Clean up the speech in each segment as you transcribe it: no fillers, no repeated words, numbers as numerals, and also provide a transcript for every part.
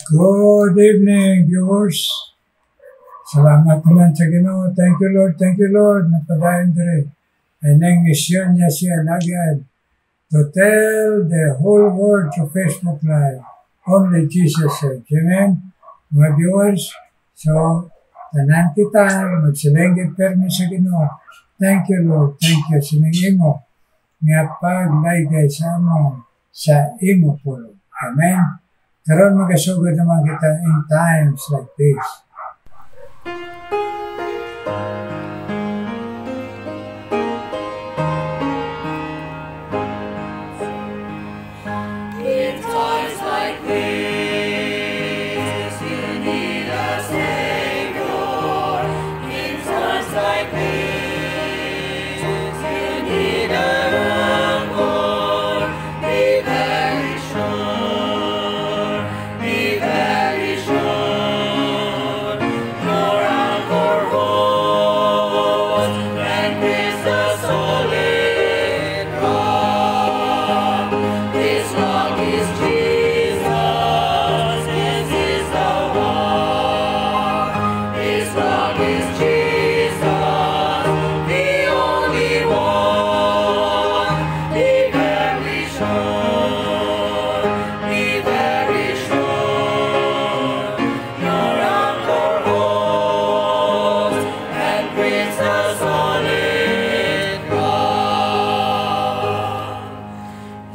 Good evening, viewers. Salamat naman sa Ginoo. Thank you, Lord, napadayon dire. Anong misyon niya siya lagyan to tell the whole world through Facebook Live. Only Jesus said. Amen? Mga viewers, so, tanan kita, magsilingit permi sa Ginoo. Thank you, Lord. Thank you. Siningin mo nga paglaygay sa mo sa imo pulo. Amen? Karon magasugod naman kita in times like this. In times like this, you need a Savior. In times like this, you need a Lord. Be very sure. Be very sure. Your anchor holds and is a solid rock. This rock is Jesus. This is the one. This rock is Jesus, the only one. Be very sure. Be very sure. Your anchor holds and brings a solid rock.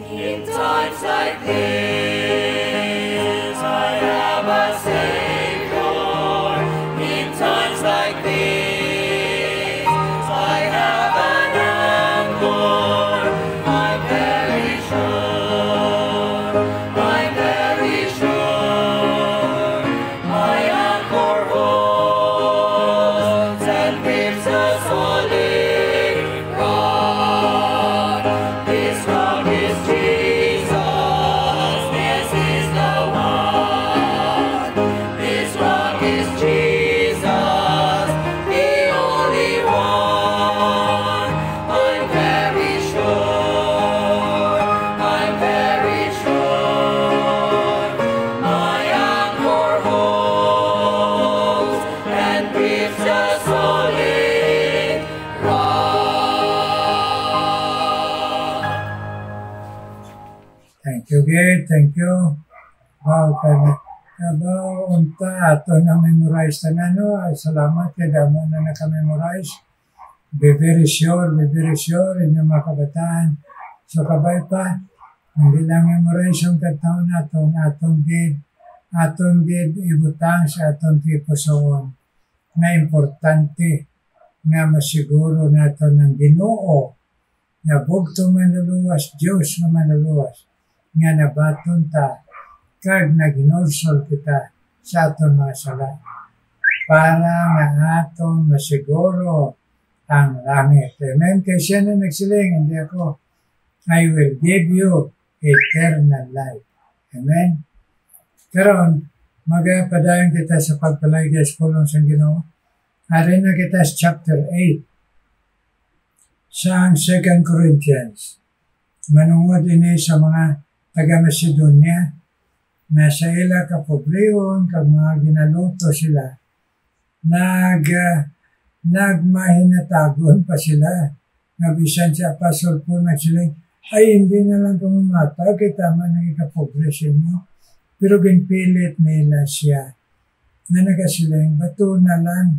In times like this, I have a Savior. In times like this, I have an anchor. I'm very sure. I'm very sure. My anchor holds and grips a solid rock. This rock is Jesus. This is the one. This rock is Jesus, the only one. I'm very sure. I'm very sure. My anchor holds and grips a solid rock. Thank you, Gate. Thank you. Wow, kabaw unta ato na memorize na no. Ay, salamat kay damo na naka-memorize. Be very sure inyong mga kabataan. So kabay pa, hindi lang memorize yung kataon nato na atong gid ibutang sa atong tipusoon na importante nga masiguro nato ng Ginoo nga bugtong manluluwas, Diyos nga manluluwas, nga nabaton ta, kag naginursol kita sa aton mga sala, para nga aton masiguro ang langit. Amen? Kaya siya na nagsiling, hindi ako, I will give you eternal life. Amen? Karon, magpadayon kita sa pagpalayga sa pulong sa Ginoo. Ari na kita sa chapter 8 sa 2 Corinthians. Manungod ini sa mga taga-Macedonia na sa ila kapobrehon kag mga ginaluto sila. Nagmahinatagon pa sila. Nabisan si Apostol Paul nagsiling, ay hindi na lang kumumata, kay tama na ikapobre sa inyo. Pero ginpilit nila siya na nagasiling, bato na lang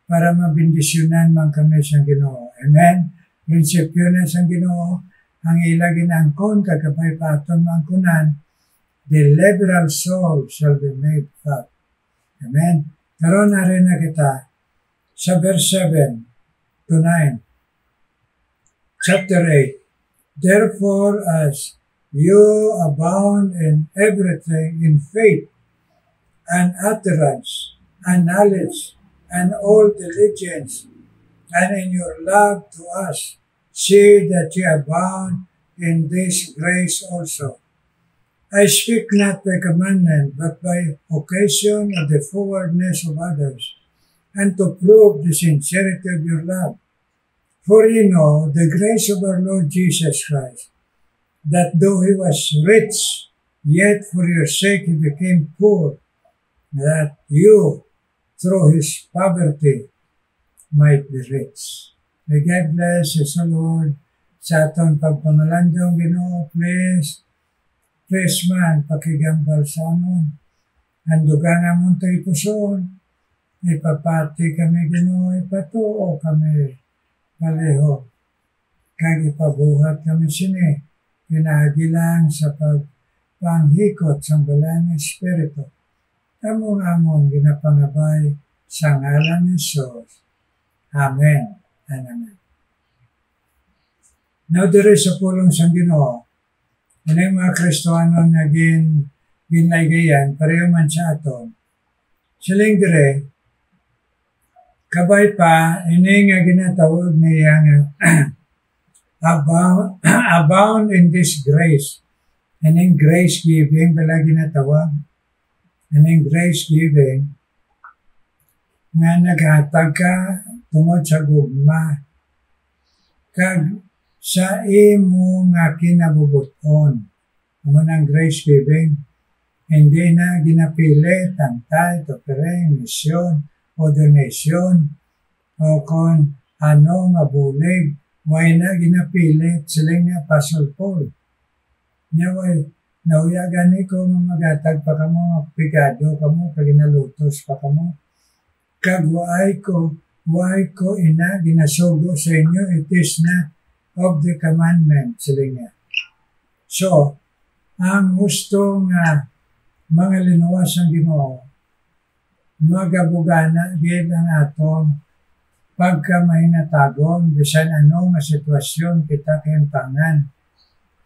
para mabindisyonan man kami sa Ginoo. Amen? Prinsipyo na sa Ginoo, ang ila ginangkon kagabay paton mangkunan, the liberal soul shall be made fat. Amen? Karon na rin na kita sa verse 7 to 9. Chapter 8. Therefore, as you abound in everything, in faith and utterance and knowledge and all diligence, and in your love to us, see that ye abound in this grace also. I speak not by commandment, but by occasion of the forwardness of others, and to prove the sincerity of your love. For you know the grace of our Lord Jesus Christ, that though he was rich, Yet for your sake he became poor, that you, through his poverty, might be rich. May God bless us, O Lord, sa atong pagpamalandong Ginoo, please man, pakigambal sa amon. Handugan amon tayo puson, ipapati kami Ginoo, ipatuo kami paleho. Kag ipabuhat kami sini, pinahagilang sa pagpanghikot sa balang Espiritu. Among ginapangabay sa ngalan ni Jesus. Amen and amen. Now, there is sa pulong sa Ginoo, ano yung mga Kristohanon na ginlaygayan, pareho man sa aton. Siling dire, kabay pa, ini nga ginatawag niya nga abound in this grace. And in grace giving, pala ginatawag. And in grace giving, nga naghatag ka tungod sa gugma. Kag sa imo nga kinabubuton. Amo ng grace giving. Hindi na ginapilit ang tithe, offering, mission, o donation, o kung ano nga bulig. Way na ginapilit silang nga Apostle Paul. Nyaway, nauyagan ko magatag pa kamo, pigado kamo, kaginalutos pa kamo. Kagwaay ko ina, ginasugo sa inyo, it is na of the commandment, sila nga. So, ang gusto nga mga linuwas ang Ginoo, magabugana, gid ang atong pagka mahinatagon, bisan ano nga sitwasyon kita kahintangan,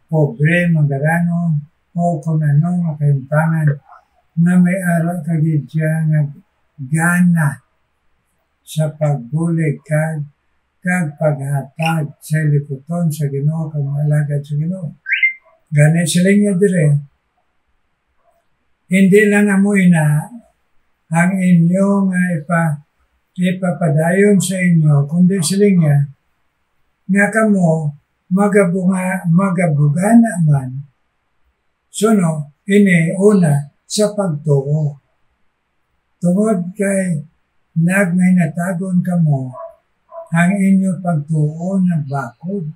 pobre, magaranon, o kung ano nga kahintangan, na may araw kagidya nga gana sa pagbulig kag paghatag sa likuton sa Ginoo kag malagad sa Ginoo. Ganit sila niya dire. Hindi lang amoy na ang inyong ipapadayon sa inyo, kundi sila niya nga kamo magabugana man. Suno, ini una sa pagtuo. Tungod kay nagmahinatagon kamo, ang inyo pagtuo nagbakod.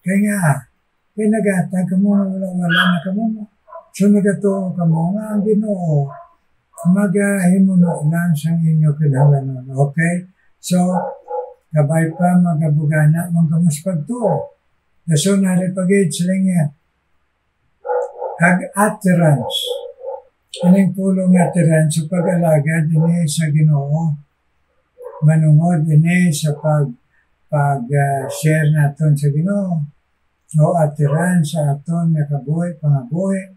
Kaya nagatag kamo, wala na kamo. So nagatuo kamo nga ang Ginoo, magahimuno lang sa inyo kinahanglan. Okay? So, kabay pa magabugana, magkamus pagtuo. So, naripagid sila nga, ag-atterance. Ining pulong atterance sa pag-alagad ini sa Ginoo. Manungod ini sa pag-share naton sa Ginoo. O atterance sa aton nga kabuhi, pangabuhi.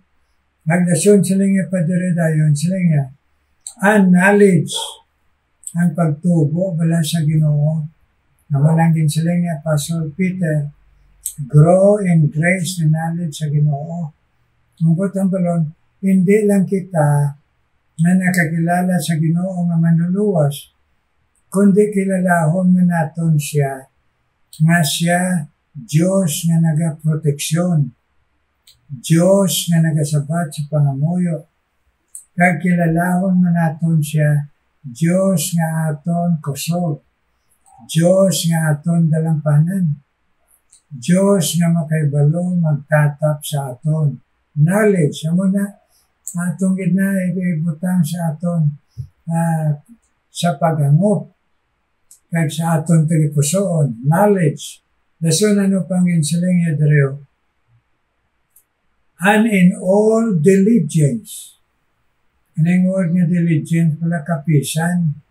Magdason sila nga padire-dayon sila nga. Ang knowledge, ang pagtubo bala sa Ginoo. Naman din sila nga Apostle Peter, grow in grace and knowledge sa Ginoo. Mungkot ang balon, hindi lang kita na nakakilala sa Ginoo nga manluluwas, kundi kilalahon man naton siya, nga siya Diyos nga nagaproteksyon, Diyos nga nagasabat sa pangamuyo, kag kilalahon man naton siya, Diyos nga aton kusog, Diyos nga aton dalampanan, Diyos nga makaibalo magtatap sa aton. Knowledge, amo na atong gidna ibutang sa aton sa paghangop kag sa aton tagipusoon. Knowledge. Dason ano pang insiling yadreo. And in all diligence. Anong word nga diligence pala kapisan.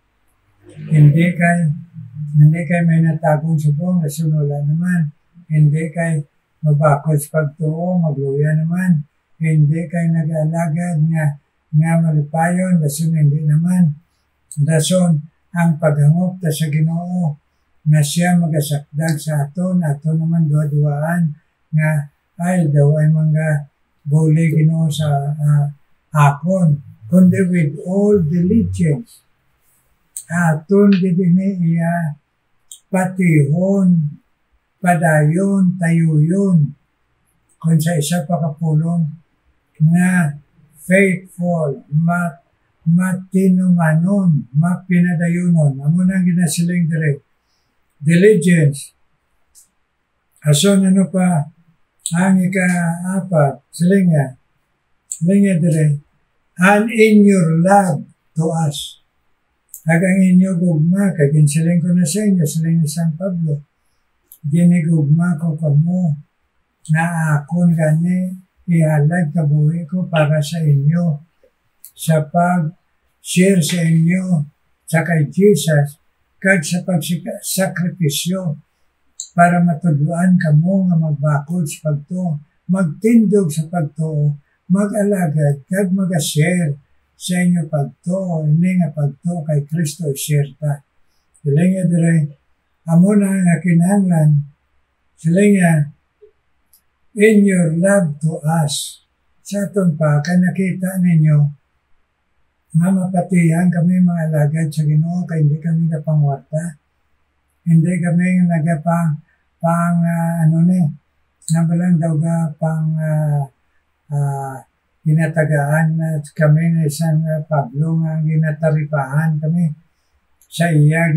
Hindi kay may natagong subong, nasunula naman. Hindi kay mabakod sa pagtuo, magluya naman. Hindi kay nag-alagad nga malipayon, dason hindi naman. Dason ang paghangop ta sa Ginoo nga siya magasakdag sa aton naman duwa-duwaan nga ay daw ay mga buli Ginoo sa akon, kundi with all diligence. Aton gidini iya patihon, padayon, tayuyon. Kung sa isa pa kapulong, nga faithful, matinumanon, mapinadayunon. Amo nang ginasiling dire. Diligence. Ason ano pa, ang ika-apat, siling niya dire, and in your love to us. Hagang inyo gugma, kaginsiling ko na sa inyo, siling ni San Pablo. Ginigugma ko kamo, na akon gani, ihalag kabuhi ko para sa inyo, sa pag-share sa inyo, sa kay Jesus, kag sa pagsakripisyo, para matudluan kamo nga magbakod sa pagtuo, magtindog sa pagtuo, mag-alagad, kag mag-share sa inyo pagtuo, ini nga pagtuo kay Kristo i-share ta. Sila nga dire, amo na nga kinahanglan, sila nga, in your love to us. Sa aton pa, kaya nakita ninyo, nga mapatihan kami mga alagad sa Ginoo, kaya hindi kami napangwarta. Hindi kami nagapang nabalang daw ginatagaan na kami na isang Pablo nga ginataripahan kami sa iya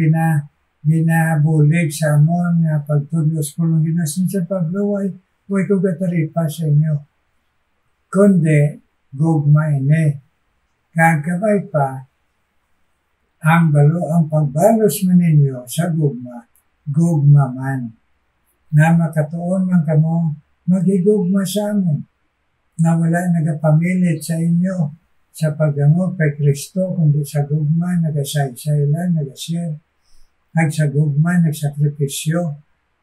ginabulig sa amon nga pagtudlos ko ng ginasin sa Pablo ay ko gataripa sa inyo kundi gugma ini kagabay pa ang pagbalos man ninyo sa gugma man na makatuon man kamo magigugma sa amon na wala nagapamilit sa inyo sa pagdangog kay Kristo, kundi sa gugma, nagasaysay lang, nagashare, sa gugma, nagsakripisyo,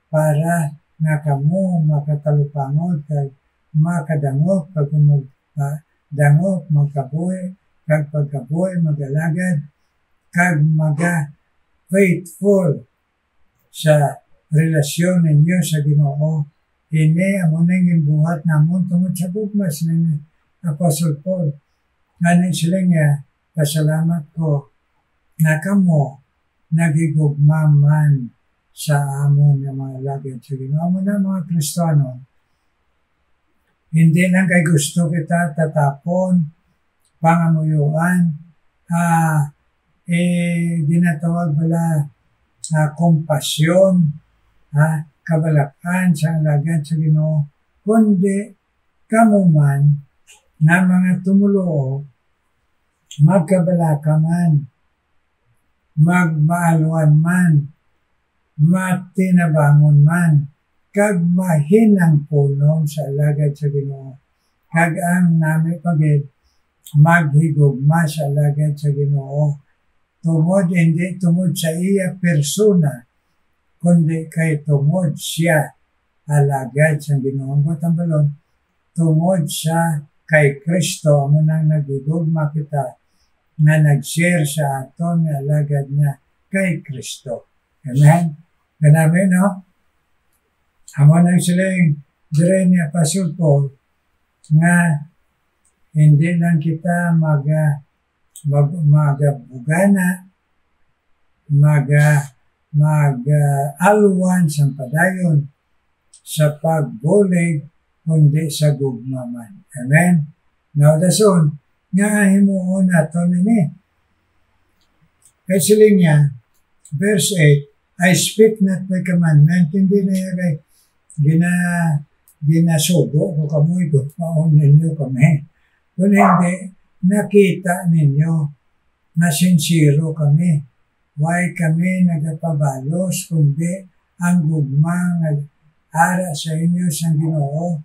para nga kamo makatalupangod, kag makadangog, pag magdangog, magkabuhi, kag pagkabuhi, magalagad, kag faithful sa relasyon ninyo sa Ginoo. Ini amo nang buhat namon tungod sa gugma ni Apostle Paul. Ngani sila niya, pasalamat ko na kamo nagigugma man sa amon ng mga lagad sa Ginoo. Amo na mga Kristiyano, hindi lang kay gusto kita tatapon, pangamuyuan, ginatawag bala kompasyon, kabalakan sa alagad sa Ginoo, kundi kamo man na mga tumuloo, magkabalaka man, magmaaluan man, matinabangon man, kag mahinang punon sa alagad sa Ginoo, kag ang nami pagid maghigugma sa alagad sa Ginoo, hindi tungod sa iya persona, kundi kay tungod siya alagad sa Ginoo. Ang balon, tungod siya kay Kristo, amo nang nagigugma kita na nag-share sa aton nga alagad niya kay Kristo. Amen? Ganami, no? Amo nang siling dire ni Apostle Paul nga hindi lang kita magabugana, mag-alwan sa padayon sa pagbulig kundi sa gugma man. Amen? Now, dason, nga himuon nato nini. Kaya siling niya, verse 8, I speak not by commandment, hindi na yan kay ginasugo ko kamoy ko, maon ninyo kami. Kung hindi, nakita ninyo na sincero kami. Why kami nagapabalos, kundi ang gugma ara sa inyo sa Ginoo.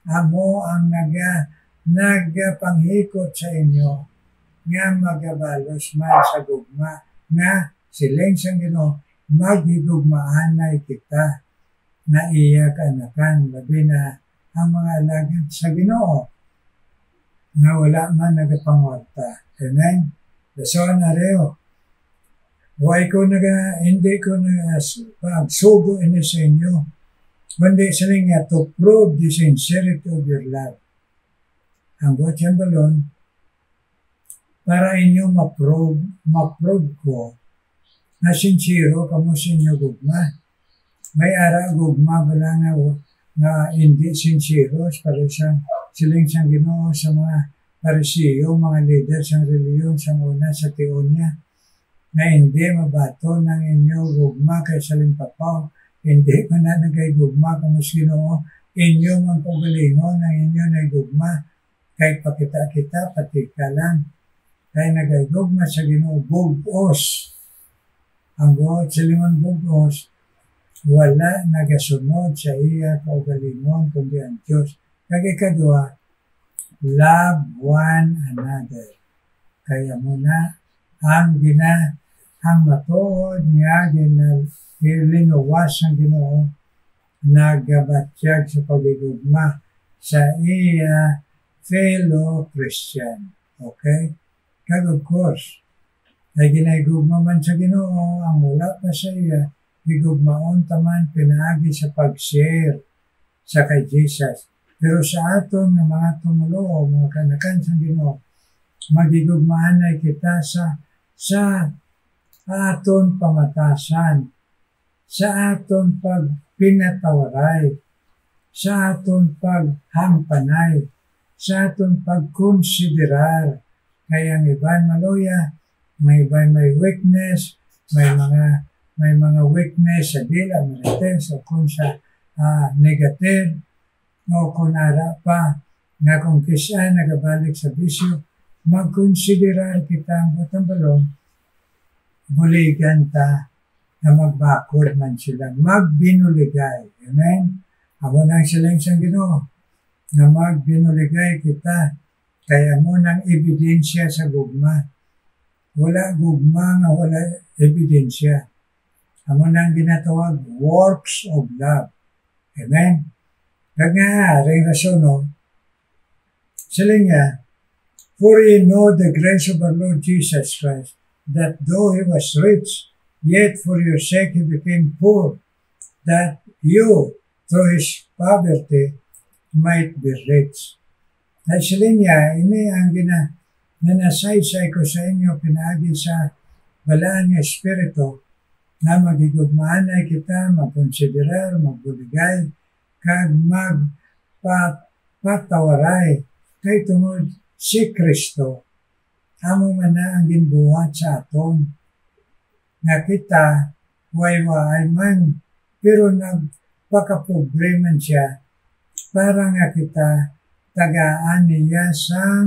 Amo ang nagapanghikot sa inyo nga magabalos man sa gugma nga siling sa Ginoo maghigugmaan na kita na iya kanakan labi na ang mga alagad sa Ginoo na wala man nagapangwarta. Amen? So nareo, hindi ko pagsugo ini sa inyo, kundi siling nga to prove the sincerity of your love. Ang buhat yung balon, para inyo ma-prove ko na sincero kamo sa inyo gugma. May ara gugma bala nga na hindi sinceros, siling siyang Ginoo sa mga Parisiyo, mga leader sa reliyon sa una sa Tionya, na hindi mabato ng inyo gugma kay salimpapaw, hindi man na nagay gugma kung Ginoo, inyo man pagalingon ng inyo na gugma, kay pakita-kita, pati ka lang, kay nagay gugma sa Ginoo, bugos. Ang buot sa limang bugos, wala nagasunod sa iya kaugalingon kundi ang Diyos. Kag ikadua, love one another. Kaya muna ang matuod nga linuwas ang Ginoo nagabatyag sa pagigugma sa iya fellow Christian. Okay? Kag of course, ay ginagugma man sa Ginoo ang wala pa sa iya, gigugmaon taman pinaagi sa pag-share sa kay Jesus. Pero sa aton ng mga tumulo, mga kanakan sa Ginoo, magigugmaan ay kita sa aton pamatasan, sa aton pagpinatawaray, sa aton paghampanay, sa aton pagkonsiderar. Kaya ang iban maluya, may iban may weakness, may mga weakness sa dila, marites, o kung sa negative, o kung ara pa, na kung kisa nagabalik sa bisyo, magkonsiderar kita ang butang balong, buligan ta na magbakod man sila, magbinuligay. Amen? Amo nang silang siyang Ginoo, na magbinuligay kita, kaya mo nang ebidensya sa gugma. Wala gugma nga wala ebidensya. Amo nang ginatawag works of love. Amen? Kag nga, ring rason, no? Sila nga, for ye know the grace of our Lord Jesus Christ, that though he was rich, yet for your sake he became poor, that you, through his poverty, might be rich. At sila nga, ini ang nanasaysay ko sa inyo, pinaagi sa balaan ng Espiritu, na magigugmaan ay kita, magkonsiderar, magbuligay, kag magpatawaray, kay tungod si Kristo, amo man na ang ginbuhat sa aton. Nga kita, way man, pero nagpakapobre man siya, para nga kita, tagaan niya sa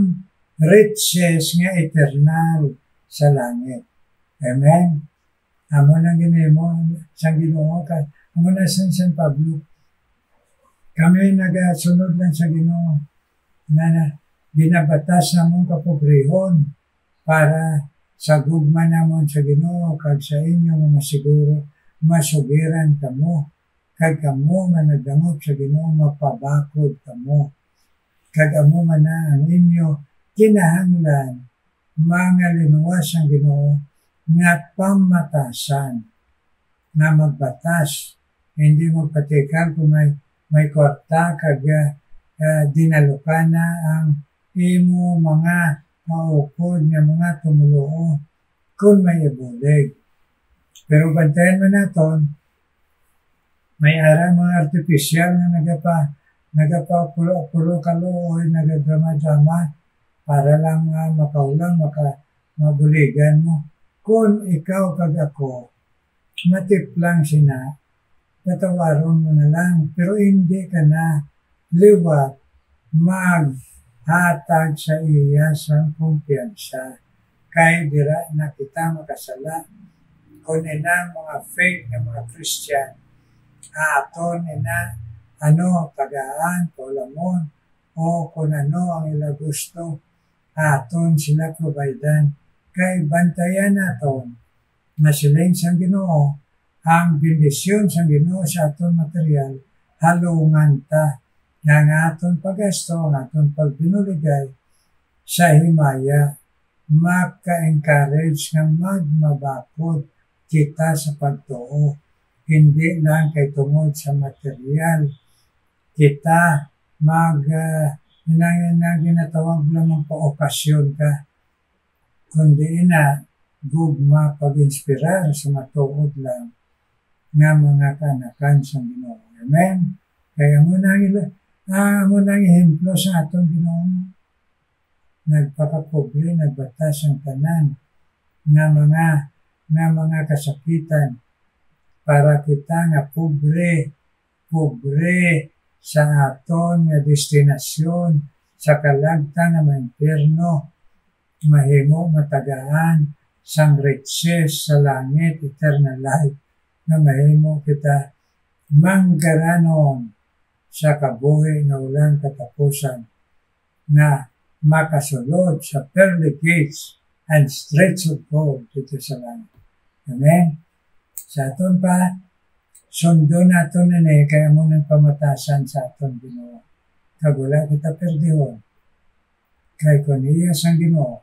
riches nga eternal sa langit. Amen? Amo nang ginimo, sang Ginoo ka, amo na San Pablo, kami nagasunod lang sa Ginoo, na binabatas namon kapobrehon para sa gugma namon sa Ginoo kag sa inyo nga masiguro masugiran kamo kag kamo nga nagdangop sa Ginoo mapabakod kamo kag amo man na ang inyo kinahanglan mga linuwas ang Ginoo nga pamatasan na magbatas, hindi magpatikal kung may kwarta kag dinalukan na ang imo mga maukod nga mga tumuloo kung may ibulig. Pero bantayan mo naton, may ara mga artificial na nagapapulo kaluoy, nagadrama-drama para lang makaulang, mabuligan mo. Kung ikaw kag ako, matiplang sina, patawaron mo na lang, pero hindi ka na liwat maghatag sa iya sa kumpiyansa. Kaya dira na kita makasala. Kung inang mga faith ng mga Christian, aton ina tagaan, tolamon, o kung ano ang ila gusto, aton sila providan. Kay bantayan naton na siling sang Ginoo, ang bendisyon sang Ginoo sa aton material, halungan ta nga aton paggasto, nga aton pagbinuligay sa himaya, maka-encourage nga magmabakod kita sa pagtuo. Hindi lang kay tungod sa material, kita ginatawag lang pa okasyon ka, kundi gugma pag-inspirar sa matuod lang nga mga kanakan sa Ginoo. Amen? Kaya mo nang ihemplo sa atong Ginoo. Nagpakapobre, nagbatas ang tanan nga mga kasakitan para kita nga pobre sa aton nga destinasyon sa kalagta nga impierno, mahimo matagaan sang riches sa langit, eternal life, na mahimo kita manggaranon sa kabuhi nga walang katapusan, na makasulod sa pearly gates and streets of gold dito sa langit. Amen? Sa aton pa, sundo naton nini, kaya mo nang pamatasan sa aton Ginoo. Kag wala kita perdihon. Kay kung iya sang Ginoo,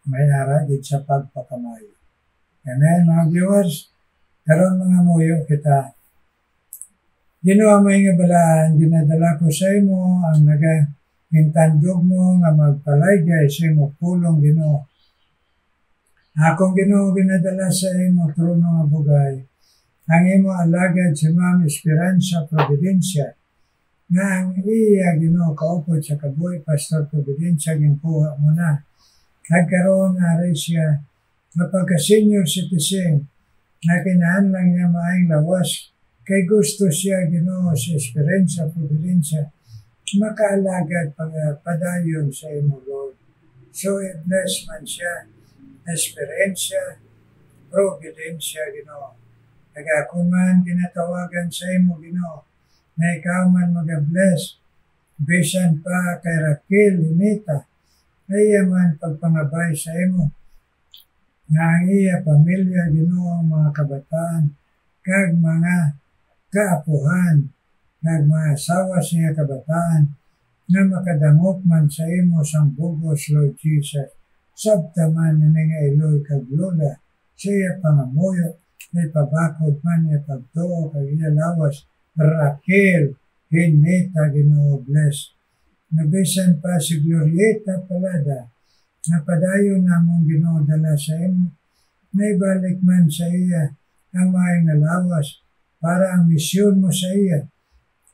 may ara gid sa pagpakamayo. Amen, mga viewers? Karon mga muyo kita, Ginoo may nga balaan, ginadala ko sa imo ang hintandog mo nga magpalaygay sa imo pulong Ginoo. Akong Ginoo ginadala sa imo trono nga bugay, ang imo alagad si Ma'am Esperanza Providencia, nga ang iya Ginoo kaupod sa kabuhi Pastor Providencia ginkuha mo na. Nagkaroon ari siya mapagka-senior citizen na kinahanglan niya maayong lawas, kay gusto siya Ginoo si Esperanza Providencia makaalagad padayon sa imo Lord. So i-bless man siya, Esperanza Providencia Ginoo. Kaya kung man ginatawagan sa imo Ginoo, na ikaw man mag-bless, bisan pa kay Raquel Linita, kaya man pagpangabay sa imo, nga ang iya pamilya Ginoo, mga kabataan, kag mga kaapuhan, kag mga asawa siya kabataan, na makadangop man sa imo sang bugos, Lord Jesus, sabtaman na nga iloy kag lola, siya pangamuyo, may pabakod man niya pagtuo kag iya lawas, Raquel Linita Ginoo bless. Nabisan pa si Glorieta Palada, na padayon namong Ginoo dala sa imo, may balik man sa iya ang maayong nalawas para ang misyon mo sa iya,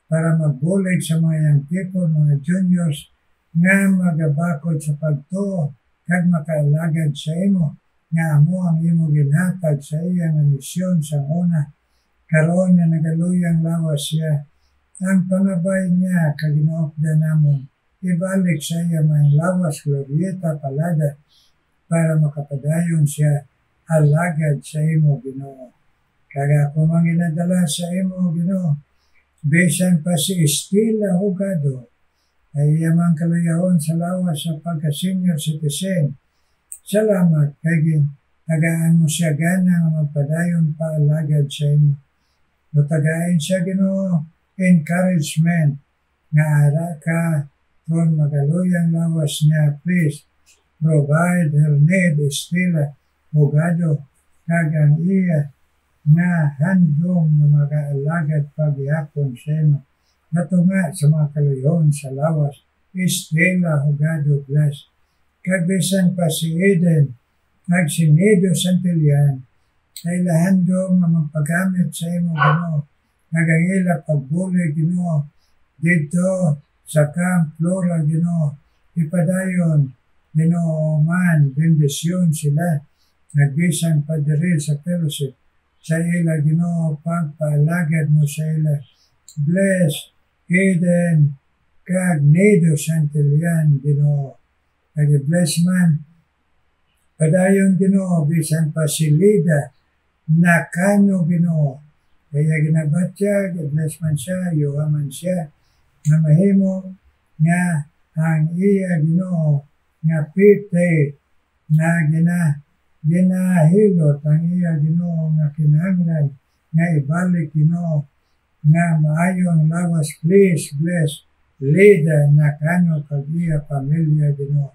para magbulig sa mga young people, mga juniors, nga magabakod sa pagtuo kag makaalagad sa imo, nga amo ang imo ginhatag sa iya nga misyon sa una, karon na nagaluyang lawas siya, ang pangabay niya kag ginaupda namon, ibalik sa iya may lawas Glorieta Palada, para makapadayon siya alagad sa imo Ginoo. Kaya kung ang ginadala sa imo Ginoo, bisan pa si Estela Hugado, ay iyamang kaluyahon sa lawas sa pagka-senior citizen. Salamat kay tagaan mo siya gana magpadayon pa alagad sa imo. Tagain siya Ginoo encouragement nga ara ka kung magaluyang lawas niya, please provide her need Estela Hugado kag ang iya nga handong na mag-aalagad paghihapon sa imo. Natunga sa mga kaluyahon sa lawas, Estela Hugado bless. Kag bisan pa si Eden kag si Nido Santillan, ay lahandong nga magpagamit sa imo Ginoo, nagangila pagbulig Ginoo dito sa Camp Flora Ginoo, ipadayon Ginoo man bendisyon sila, nagbisan pa diri sa fellowship sa ila Ginoo, pagpaalagad mo sa ila. Bless Eden kag Nido Santillan Ginoo, kag bless man padayon Ginoo bisan pa si Lida Nakano Ginoo, kaya ginabatya, bless man siya, yuha man siya, na mahimo nga ang iya Ginoo nga pite na ginahilot ang iya Ginoo nga kinahanglan nga ibalik Ginoo nga maayong lawas. Please bless Lida Nakano kag iya pamilya Ginoo.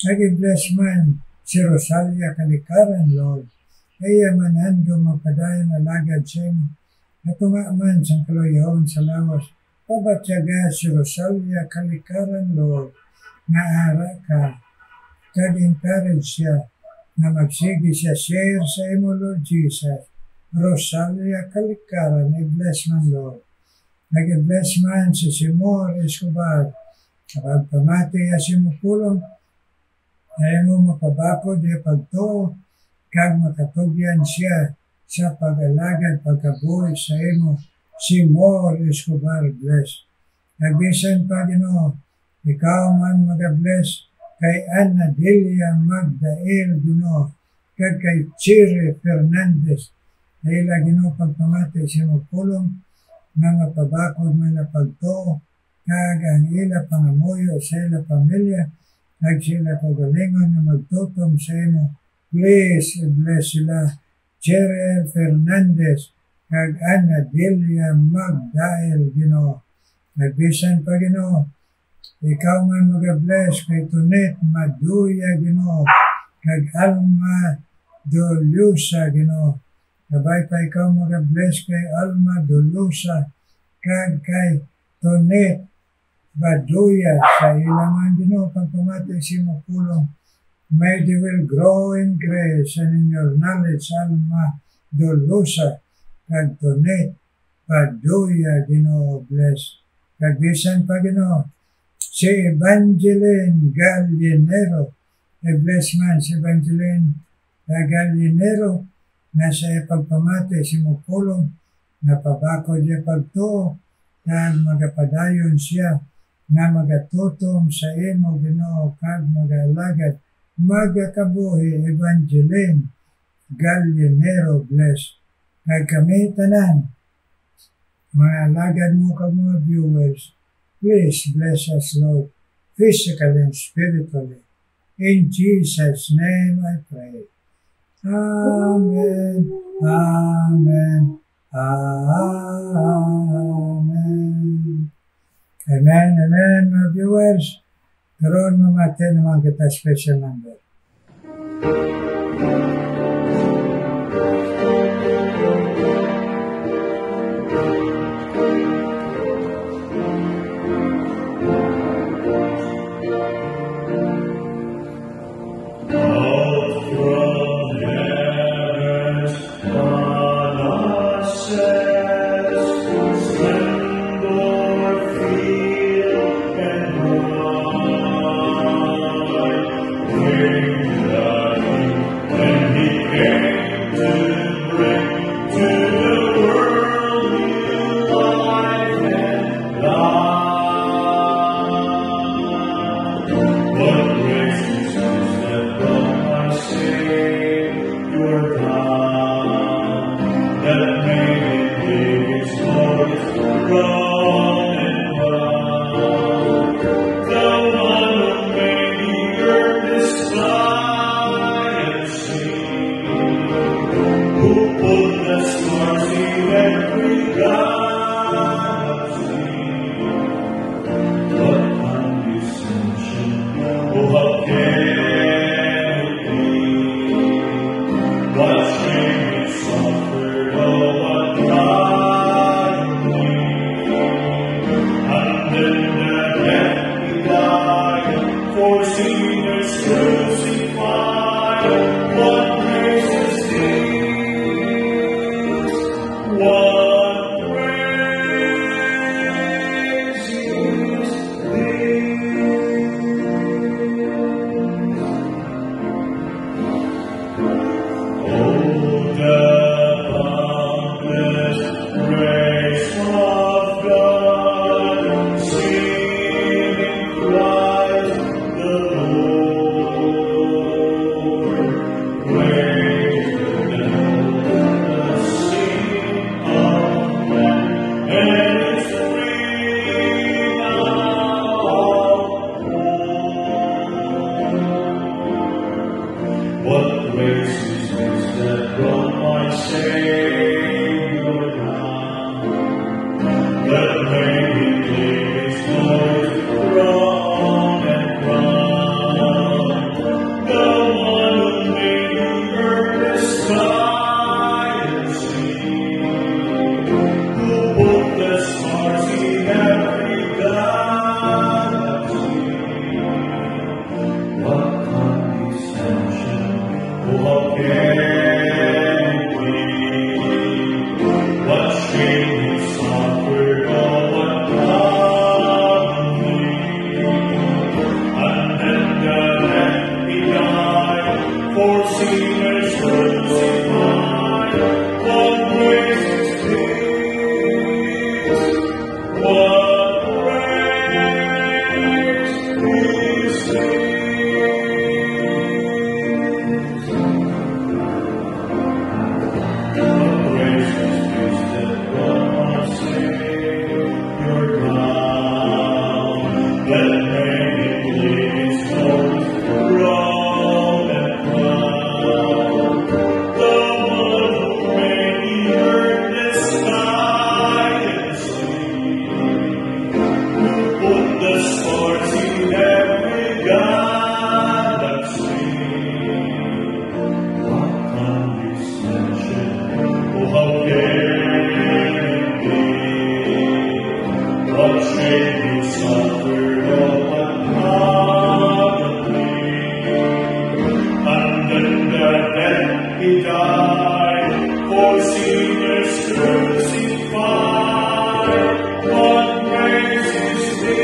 Nag-bless man si Rosalia Kalikaran Lord, kaya man handong magpadayon alagad sa imo. Natunga man sa kaluyahon sa lawas, pabatyaga si Rosalia Kalikaran Lord, nga ara ka, kag encourage siya, na magsige siya share sa imo Lord Jesus. Rosalia Kalikaran, i-bless man Lord. Nag-bless man si Simor Escobar. Kapag pamati asimupulong, ay mo mapabakod di pagto, kag makatugyan siya sa pag-alagad pagkabuhi sa imo. Simor Escobar, bless. Nagbisan pa Ginoo, ikaw man mag-bless kay Ana Delia Magdael Ginoo, kag kay Chiri Fernandez. Ila Ginoo pagpamati asimupulong, mga pabakod man na pagto, kag ang ila pangamuyo sa ila pamilya, kag sila pagalingon na magtutom sa imo. Please, bless sila. Cheryl Fernandez, kag Ana Delia Magdael, Ginoo. Nagbisan pa Ginoo, ikaw man mag-bless kay Tunet Maduya, Ginoo, kag Alma Dolusa, Ginoo. Kabay pa ikaw mag-bless kay Alma Dolusa, kag kay Tonet Baduya sa ilangan Ginoo pagpamati simupulong. May they will grow in grace and in your knowledge, Alma Dolusa, kag Tonet Baduya, Ginoo, bless. Kagbisan pa Ginoo, si Evangeline Gallinero, bless man si Evangeline Gallinero, nasa ipagpamati simupulong, napabako niya pagto, kag magapadayon siya, na magatutom sa imo Ginoo, kag mag-alagad, magakabuhi. Evangeline Gallinero, bless. Kag kami tanan, mga alagad mo kag mga viewers, please bless us, Lord, physically and spiritually. In Jesus' name I pray. Amen. Amen. Amen. Amen. Amen, mga viewers. Karoon mamati naman kita special number. What shame he suffered all He died for sinners crucified. What praise is this?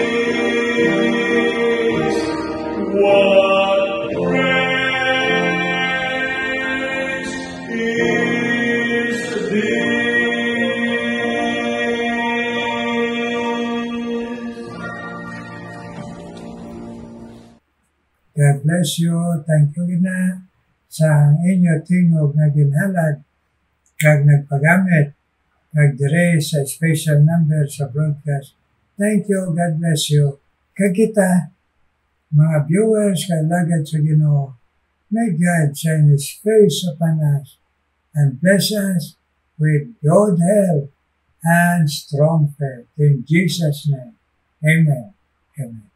What praise is this? God bless you. Thank you na sa inyo tingog na ginhalad kag nagpagamit kag dire sa special number sa broadcast. Thank you. God bless you. Kag kita, mga viewers kag lagad sa Ginoo, may God shine His face upon us and bless us with good health and strong faith. In Jesus' name, amen. Amen.